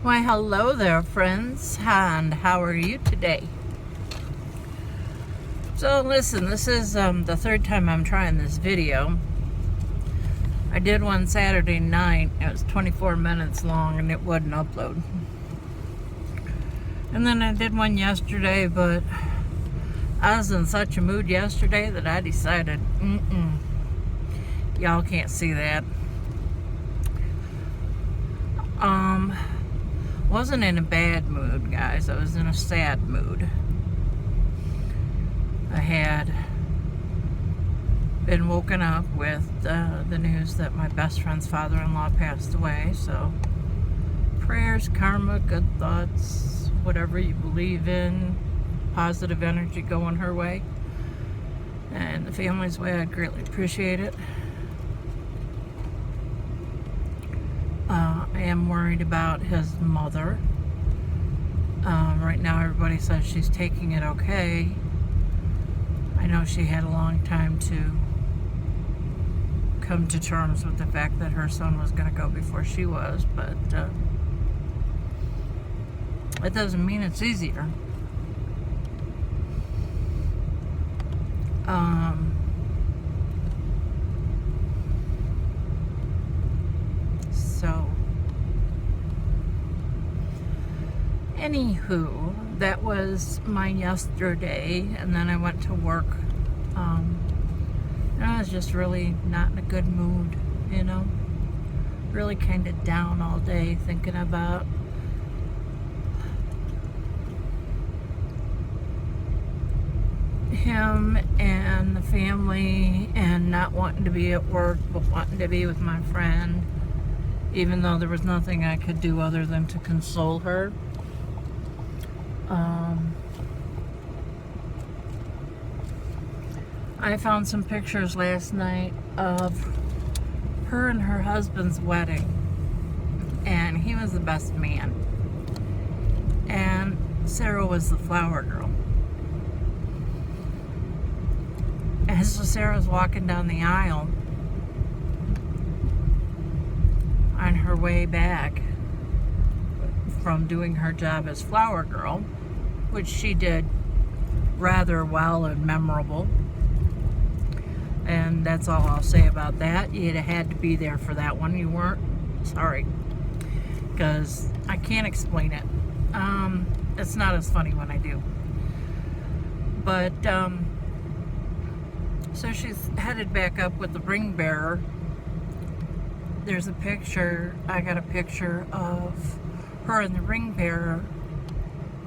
Why, hello there, friends, and how are you today? So, listen, this is the third time I'm trying this video. I did one Saturday night. It was 24 minutes long, and it wouldn't upload. And then I did one yesterday, but I was in such a mood yesterday that I decided, y'all can't see that. Wasn't in a bad mood, guys. I was in a sad mood. I had been woken up with the news that my best friend's father-in-law passed away. So prayers, karma, good thoughts, whatever you believe in, positive energy going her way and the family's way. I greatly appreciate it. I am worried about his mother. Right now everybody says she's taking it okay. I know she had a long time to come to terms with the fact that her son was going to go before she was, but it doesn't mean it's easier. So anywho, that was mine yesterday, and then I went to work. And I was just really not in a good mood, you know, really kind of down all day, thinking about him and the family, and not wanting to be at work, but wanting to be with my friend, even though there was nothing I could do other than to console her. I found some pictures last night of her and her husband's wedding, and he was the best man, and Sarah was the flower girl. And so Sarah's walking down the aisle on her way back from doing her job as flower girl, which she did rather well and memorable. And that's all I'll say about that. You had to be there for that one. You weren't. Sorry. Because I can't explain it. It's not as funny when I do. But, so she's headed back up with the ring bearer. There's a picture. I got a picture of her and the ring bearer,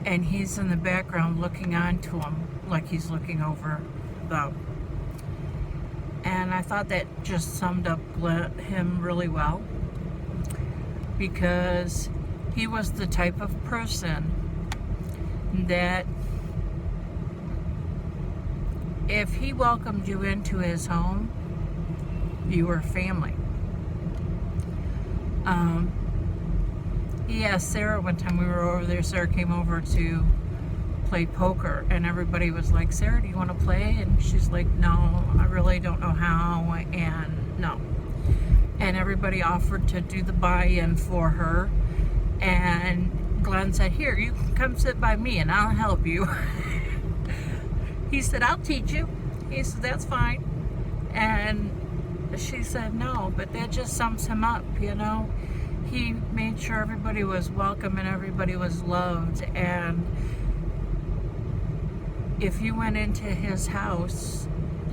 and he's in the background looking on to him like he's looking over the... And I thought that just summed up him really well, because he was the type of person that if he welcomed you into his home, you were family. Yeah, Sarah, one time we were over there, Sarah came over to play poker, and everybody was like, Sarah, do you want to play? And she's like, no, I really don't know how, and no. And everybody offered to do the buy-in for her, and Glenn said, here, you can come sit by me and I'll help you. He said, I'll teach you. He said, that's fine. And she said, no, but that just sums him up, you know. He made sure everybody was welcome and everybody was loved, and if you went into his house,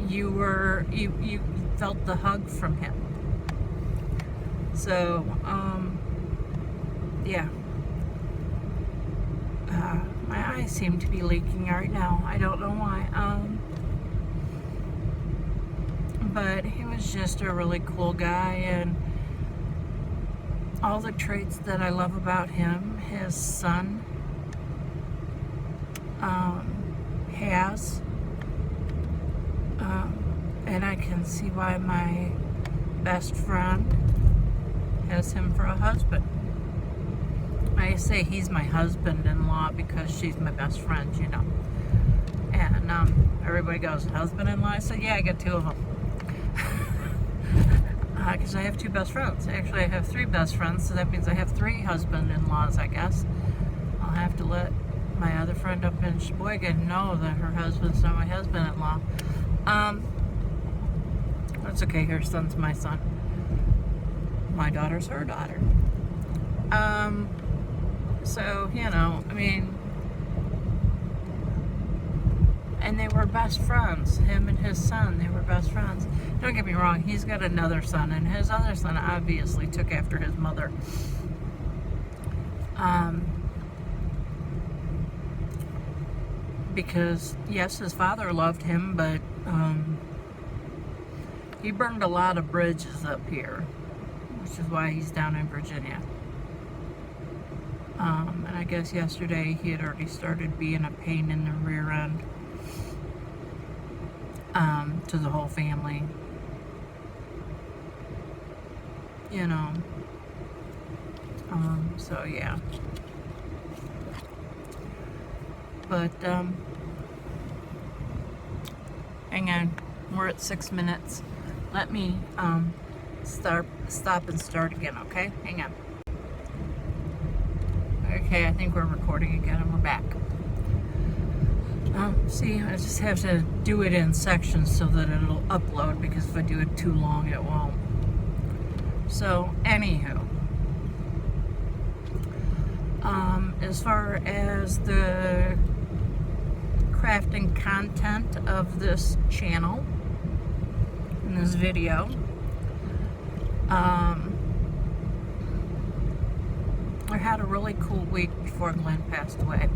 you felt the hug from him. So, yeah. My eyes seem to be leaking right now. I don't know why. But he was just a really cool guy, and all the traits that I love about him, his son has. And I can see why my best friend has him for a husband. I say he's my husband-in-law because she's my best friend, you know. And everybody goes, husband-in-law? I said, yeah, I got two of them. because I have 2 best friends. Actually, I have 3 best friends, so that means I have 3 husband-in-laws, I guess. I'll have to let my other friend up in Sheboygan know that her husband's not my husband-in-law. That's okay, her son's my son. My daughter's her daughter. So, you know, I mean, and they were best friends. Him and his son, they were best friends. Don't get me wrong, he's got another son, and his other son obviously took after his mother. Because, yes, his father loved him, but he burned a lot of bridges up here, which is why he's down in Virginia. And I guess yesterday he had already started being a pain in the rear end to the whole family. You know. So yeah. But hang on, we're at 6 minutes. Let me stop and start again, okay? Hang on. Okay, I think we're recording again and we're back. See, I just have to do it in sections so that it'll upload, because if I do it too long, it won't. So, anywho, as far as the crafting content of this channel, in this video, I had a really cool week before Glenn passed away.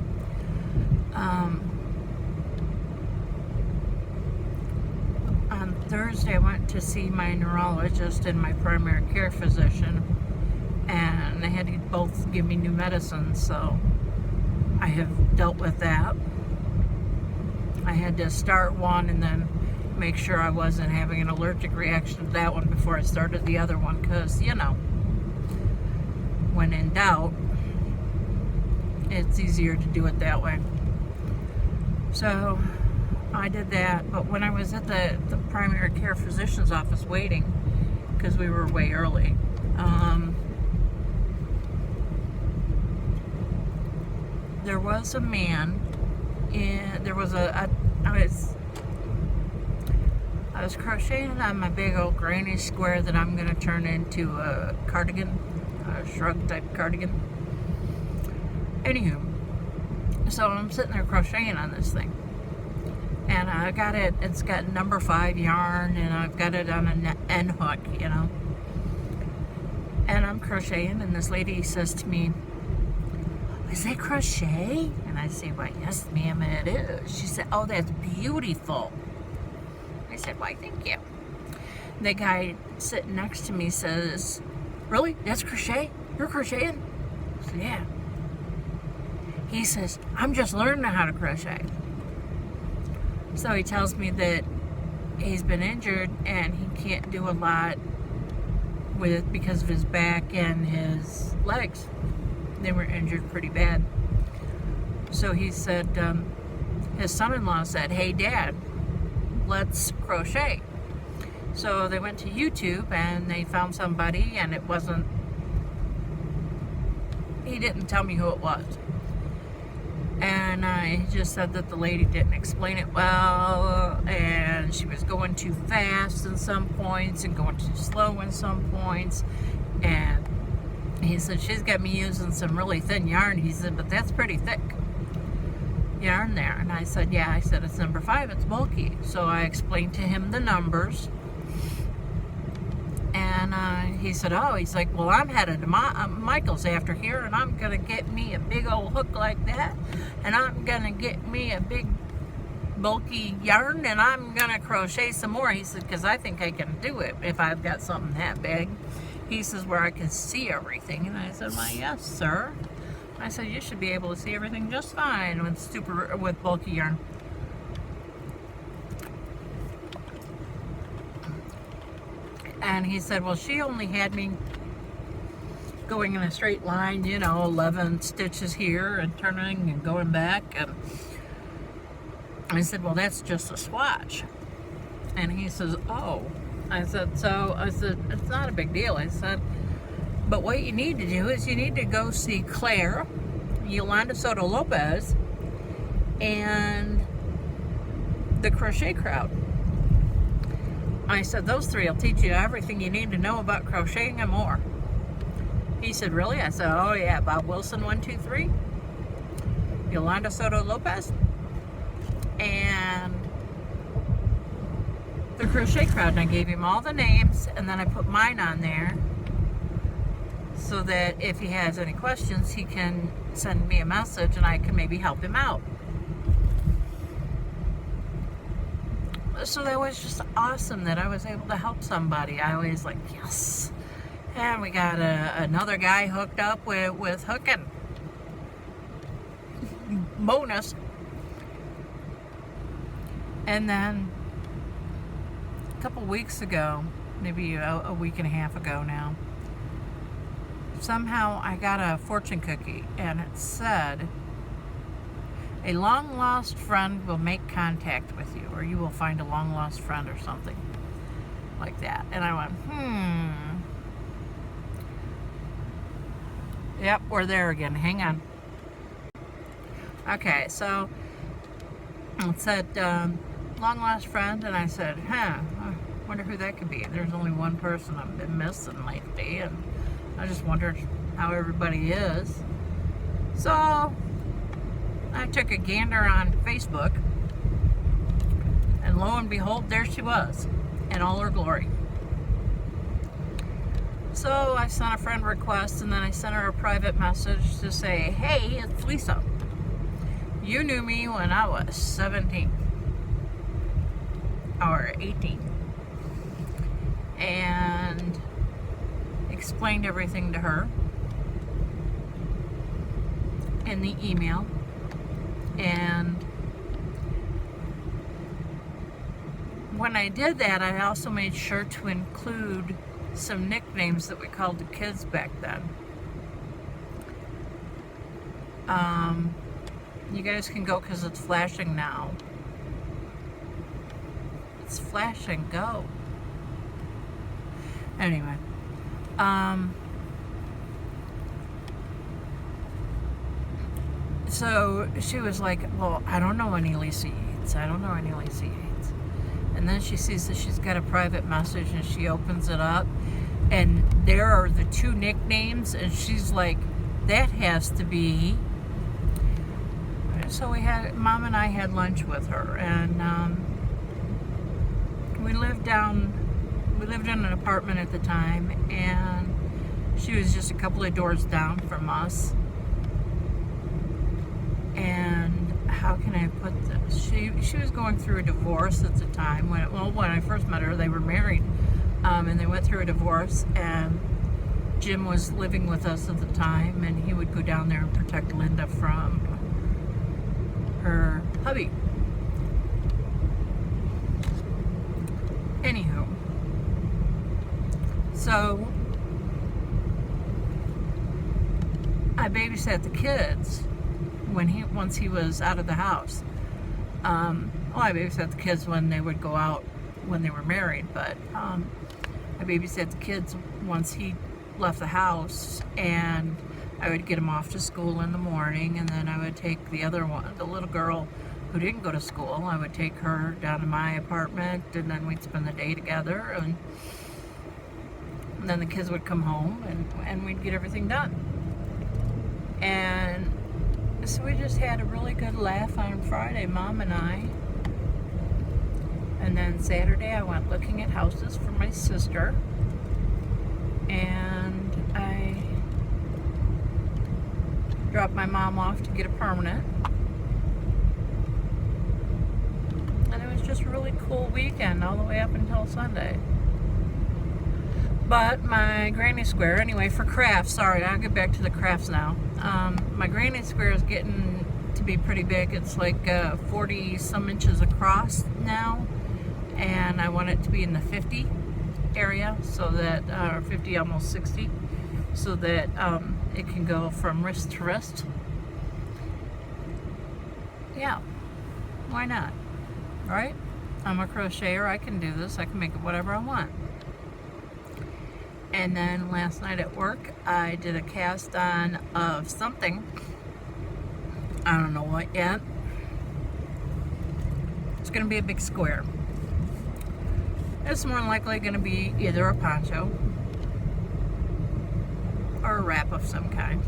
On Thursday, I went to see my neurologist and my primary care physician, and they had to both give me new medicines, so I have dealt with that. I had to start one and then make sure I wasn't having an allergic reaction to that one before I started the other one, because, you know, when in doubt, it's easier to do it that way. So I did that, but when I was at the primary care physician's office waiting, because we were way early, there was a man I was crocheting on my big old granny square that I'm going to turn into a cardigan, a shrug type cardigan. Anywho, so I'm sitting there crocheting on this thing, and I got it, it's got number 5 yarn, and I've got it on an end hook, you know, and I'm crocheting, and this lady says to me, "Is that crochet?" And I say, "Why, yes, ma'am, it is." She said, "Oh, that's beautiful." I said, "Why, thank you." The guy sitting next to me says, "Really? That's crochet? You're crocheting?" I said, "Yeah." He says, "I'm just learning how to crochet." So he tells me that he's been injured and he can't do a lot because of his back and his legs. They were injured pretty bad. So he said, his son-in-law said, "Hey, Dad, let's crochet." So they went to YouTube and they found somebody, and it wasn't, he didn't tell me who it was. And he just said that the lady didn't explain it well, and she was going too fast in some points and going too slow in some points. And he said, "She's got me using some really thin yarn." He said, "But that's pretty thick yarn there." And I said, "Yeah." I said, "It's number 5, it's bulky." So I explained to him the numbers. And he said, "Oh," he's like, "Well, I'm headed to Michael's after here, and I'm going to get me a big old hook like that, and I'm going to get me a big bulky yarn, and I'm going to crochet some more." He said, "Because I think I can do it if I've got something that big." He says, "Where I can see everything." And I said, "Why, yes, sir." I said, "You should be able to see everything just fine with bulky yarn." And he said, "Well, she only had me going in a straight line, you know, 11 stitches here and turning and going back." And I said, "Well, that's just a swatch." And he says, "Oh, I said, it's not a big deal. I said, but what you need to do is you need to go see Claire, Yolanda Soto Lopez, and the Crochet Crowd. I said, those three will teach you everything you need to know about crocheting and more. He said, really? I said, oh yeah, Bob Wilson 123, Yolanda Soto Lopez, and the Crochet Crowd. And I gave him all the names, and then I put mine on there so that if he has any questions, he can send me a message and I can maybe help him out. So that was just awesome that I was able to help somebody. I was like, yes. And we got another guy hooked up with hooking. Bonus. And then a couple weeks ago, maybe a week and a half ago now, somehow I got a fortune cookie and it said, a long lost friend will make contact with you, or you will find a long lost friend, or something like that. And I went, Yep, we're there again. Hang on. Okay, so it said long lost friend, and I said, I wonder who that could be. There's only one person I've been missing lately, and I just wondered how everybody is. So I took a gander on Facebook, and lo and behold, there she was in all her glory. So I sent a friend request, and then I sent her a private message to say, hey, it's Lisa. You knew me when I was 17 or 18, and explained everything to her in the email. And when I did that, I also made sure to include some nicknames that we called the kids back then. You guys can go because it's flashing now. It's flashing, go. Anyway, so she was like, well, I don't know any Lisa Yates. I don't know any Lisa Yates. And then she sees that she's got a private message, and she opens it up, and there are the two nicknames, and she's like, that has to be. So Mom and I had lunch with her, and we lived in an apartment at the time, and she was just a couple of doors down from us. And how can I put this? She was going through a divorce at the time. When I first met her, they were married, and they went through a divorce, and Jim was living with us at the time, and he would go down there and protect Linda from her hubby. Anywho, so I babysat the kids once he was out of the house. I babysat the kids when they would go out when they were married, but I babysat the kids once he left the house, and I would get him off to school in the morning, and then I would take the other one, the little girl who didn't go to school, I would take her down to my apartment, and then we'd spend the day together, and then the kids would come home, and we'd get everything done. And so we just had a really good laugh on Friday, Mom and I. And then Saturday I went looking at houses for my sister, and I dropped my mom off to get a permanent. And it was just a really cool weekend all the way up until Sunday. But my granny square, anyway, for crafts, sorry, I'll get back to the crafts now. My granny square is getting to be pretty big. It's like 40 some inches across now, and I want it to be in the 50 area, so that, or 50, almost 60, so that it can go from wrist to wrist. Yeah, why not, right? I'm a crocheter. I can do this. I can make it whatever I want. And then last night at work, I did a cast on of something. I don't know what yet. It's going to be a big square. It's more than likely going to be either a poncho or a wrap of some kind.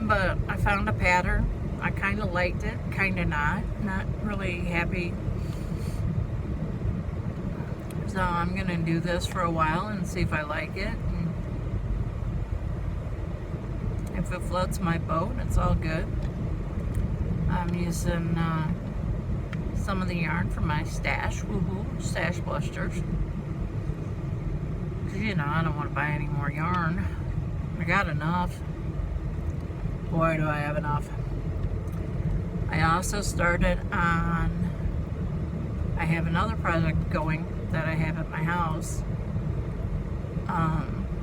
But I found a pattern. I kind of liked it, kind of not really happy. So I'm going to do this for a while and see if I like it. And if it floats my boat, it's all good. I'm using some of the yarn from my stash, woohoo, stash blusters. Because, you know, I don't want to buy any more yarn. I got enough. Boy, do I have enough. I also started on, I have another project going that I have at my house.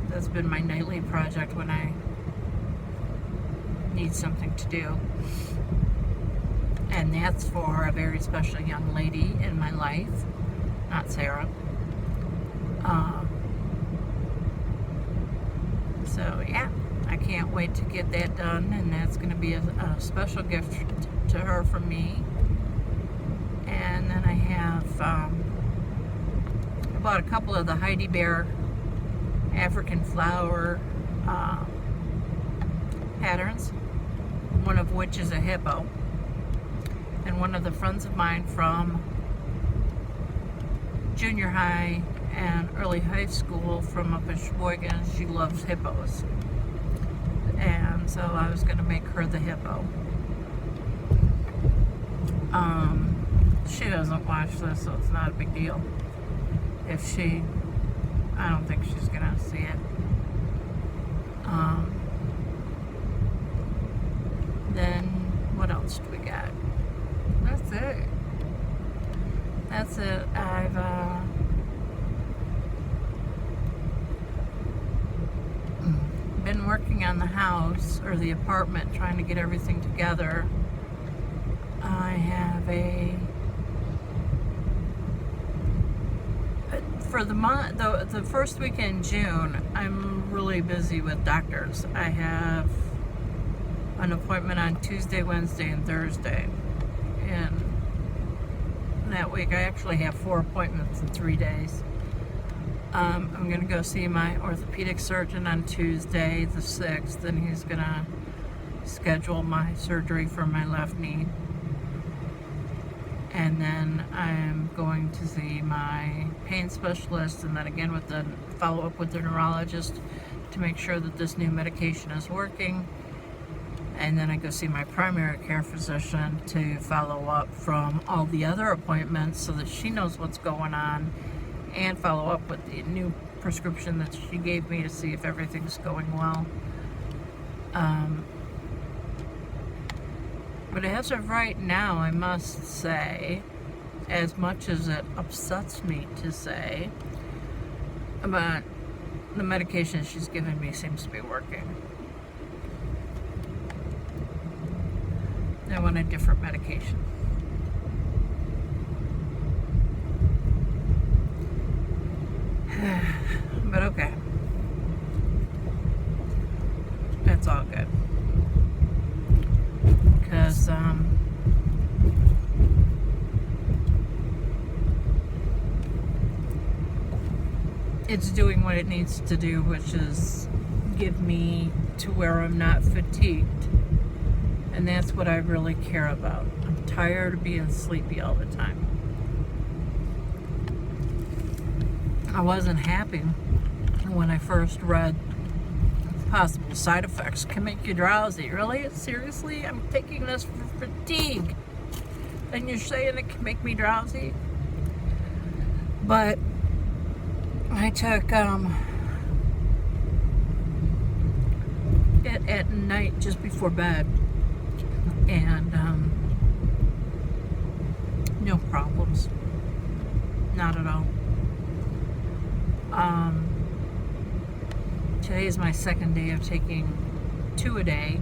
That's been my nightly project when I need something to do. And that's for a very special young lady in my life, not Sarah. So yeah, I can't wait to get that done, and that's going to be a special gift to her from me. And then I have I bought a couple of the Heidi Bear African flower patterns, one of which is a hippo. And one of the friends of mine from junior high and early high school from up in Sheboygan, she loves hippos. And so I was going to make her the hippo. She doesn't watch this, so it's not a big deal. I don't think she's going to see it. Then, what else do we got? That's it. That's it. I've been working on the house or the apartment, trying to get everything together. I have for the month, the first week in June, I'm really busy with doctors. I have an appointment on Tuesday, Wednesday, and Thursday. And that week I actually have 4 appointments in 3 days. I'm going to go see my orthopedic surgeon on Tuesday the 6th, and he's going to schedule my surgery for my left knee. And then I'm going to see my pain specialist, and then again with the follow-up with the neurologist to make sure that this new medication is working. And then I go see my primary care physician to follow up from all the other appointments so that she knows what's going on, and follow up with the new prescription that she gave me to see if everything's going well. But as of right now, I must say, as much as it upsets me to say, but the medication she's given me seems to be working. I want a different medication. But okay. That's all good. Because, it's doing what it needs to do, which is give me to where I'm not fatigued. And that's what I really care about. I'm tired of being sleepy all the time. I wasn't happy when I first read possible side effects can make you drowsy. Really? Seriously? I'm taking this for fatigue. And you're saying it can make me drowsy? But I took it at night just before bed. And no problems. Not at all. Today is my second day of taking 2 a day.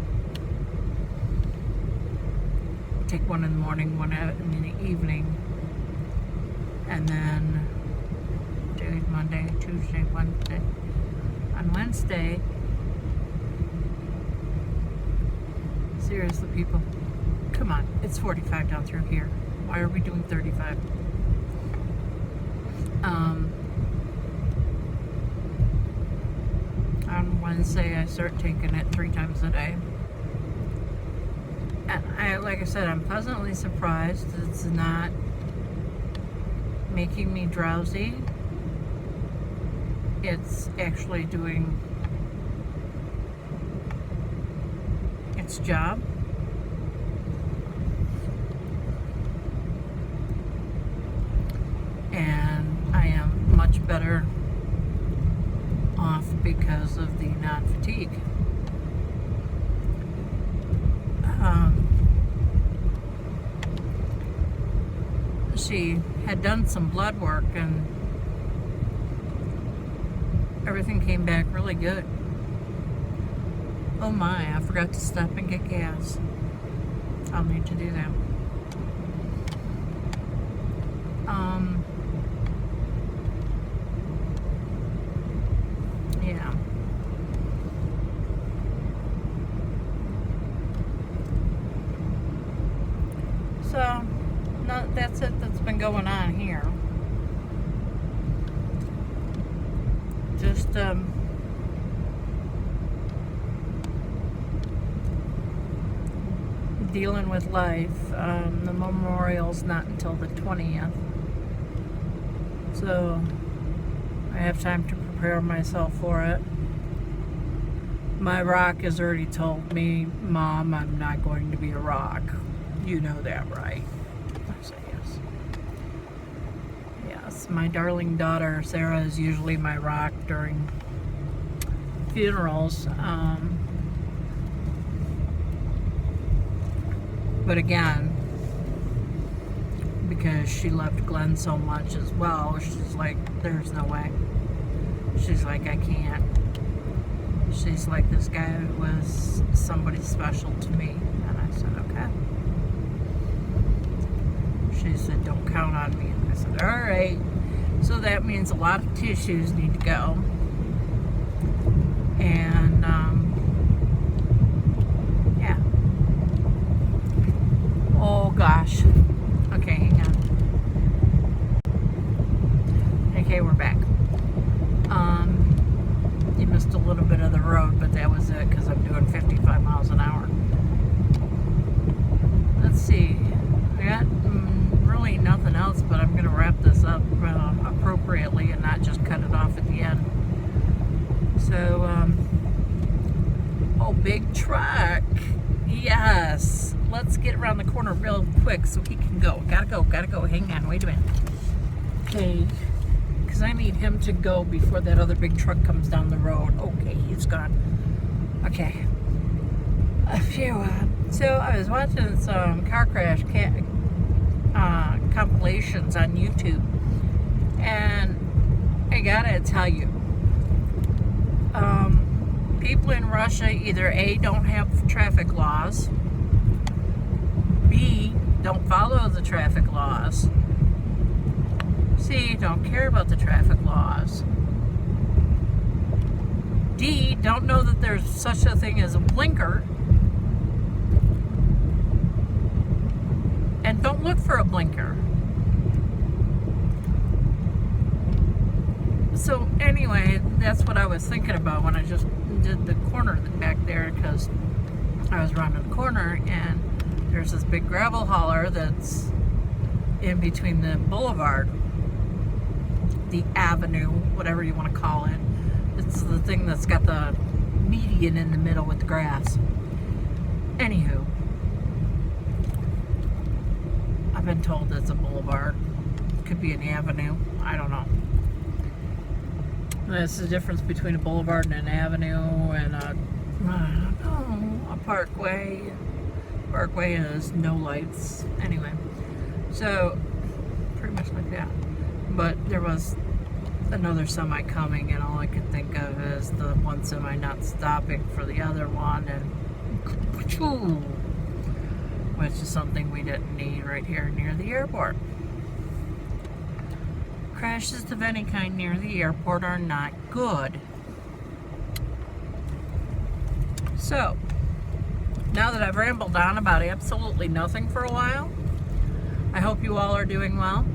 take one in the morning, one in the evening, and then today's Monday, Tuesday, Wednesday. On Wednesday, seriously, people, come on, it's 45 down through here. Why are we doing 35? On Wednesday, I start taking it 3 times a day. And like I said, I'm pleasantly surprised it's not making me drowsy. It's actually doing its job. And I am much better off because of the non-fatigue. She had done some blood work and everything came back really good. Oh my, I forgot to stop and get gas. I'll need to do that. Yeah. So, no, that's it that's been going on here. Just, dealing with life. The memorial's not until the 20th. So, I have time to prepare myself for it. My rock has already told me, Mom, I'm not going to be a rock. You know that, right? I say yes. Yes, my darling daughter, Sarah, is usually my rock during funerals. But again, because she loved Glenn so much as well, she's like, there's no way. She's like, I can't. She's like, this guy was somebody special to me. And I said, okay. She said, don't count on me. And I said, all right. So that means a lot of tissues need to go. And, yeah. Oh, gosh. Okay, hang on. Okay, we're back. You missed a little bit of the road, but that was it because I'm doing 55 miles an hour. Let's see. I got really nothing else, but I'm going to wrap this up appropriately and not just cut it off at the end. So, oh, big truck. Yes. Let's get around the corner real quick so he can go. Gotta go. Hang on, wait a minute. Okay. Because I need him to go before that other big truck comes down the road. Okay, he's gone. Okay. Phew. So I was watching some car crash compilations on YouTube, and I gotta tell you, people in Russia either A, don't have traffic laws, B, don't follow the traffic laws, C, don't care about the traffic laws, D, don't know that there's such a thing as a blinker, and don't look for a blinker. So anyway, that's what I was thinking about when I just did the corner back there, because I was rounding the corner and there's this big gravel hauler that's in between the boulevard, the avenue, whatever you want to call it. It's the thing that's got the median in the middle with the grass. Anywho, I've been told it's a boulevard. It could be an avenue. I don't know. That's the difference between a boulevard and an avenue and a parkway. Parkway has no lights. Anyway, so pretty much like that. But there was another semi coming, and all I could think of is the one semi not stopping for the other one, and which is something we didn't need right here near the airport. Crashes of any kind near the airport are not good. So, now that I've rambled on about absolutely nothing for a while, I hope you all are doing well.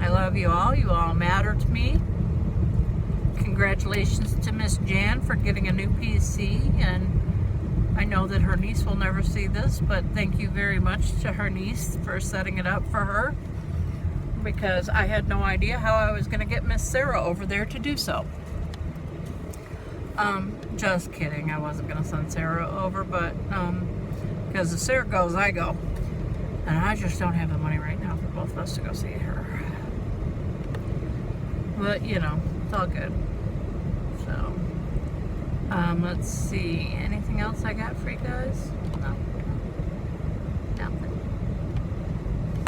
I love you all. You all matter to me. Congratulations to Miss Jan for getting a new PC, and I know that her niece will never see this, but thank you very much to her niece for setting it up for her, because I had no idea how I was going to get Miss Sarah over there to do so. Just kidding. I wasn't going to send Sarah over, but because if Sarah goes, I go. And I just don't have the money right now for both of us to go see her. But, you know, it's all good. So, let's see. Anything else I got for you guys? No. Nothing.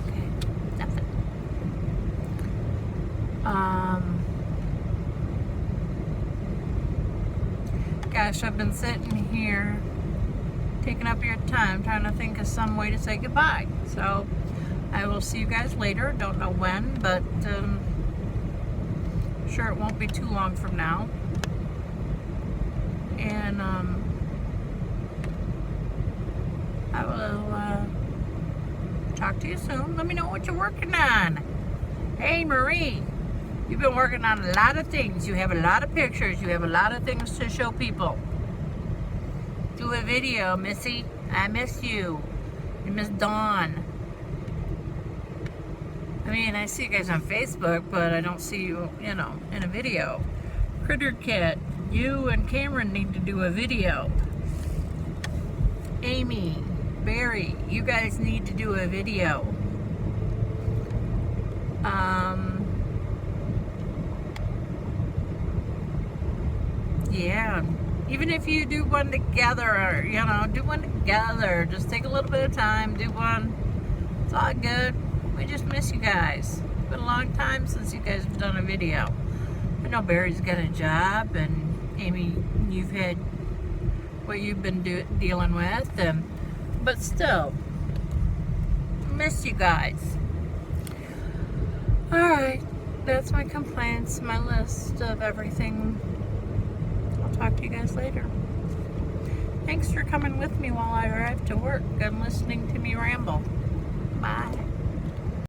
Okay. Nothing. Gosh, I've been sitting here taking up your time trying to think of some way to say goodbye. So, I will see you guys later. Don't know when, but sure it won't be too long from now. And I will talk to you soon. Let me know what you're working on. Hey Marie, you've been working on a lot of things. You have a lot of pictures. You have a lot of things to show people. Do a video, Missy. I miss you. And Miss Dawn. I mean, I see you guys on Facebook, but I don't see you, you know, in a video. Critter Cat, you and Cameron need to do a video. Amy, Barry, you guys need to do a video. Yeah, even if you do one together, or, you know, do one together. Just take a little bit of time, do one. It's all good. We just miss you guys. It's been a long time since you guys have done a video. I know Barry's got a job, and Amy, you've had what you've been dealing with, but still, miss you guys. Alright, that's my complaints, my list of everything. I'll talk to you guys later. Thanks for coming with me while I drive to work and listening to me ramble. Bye.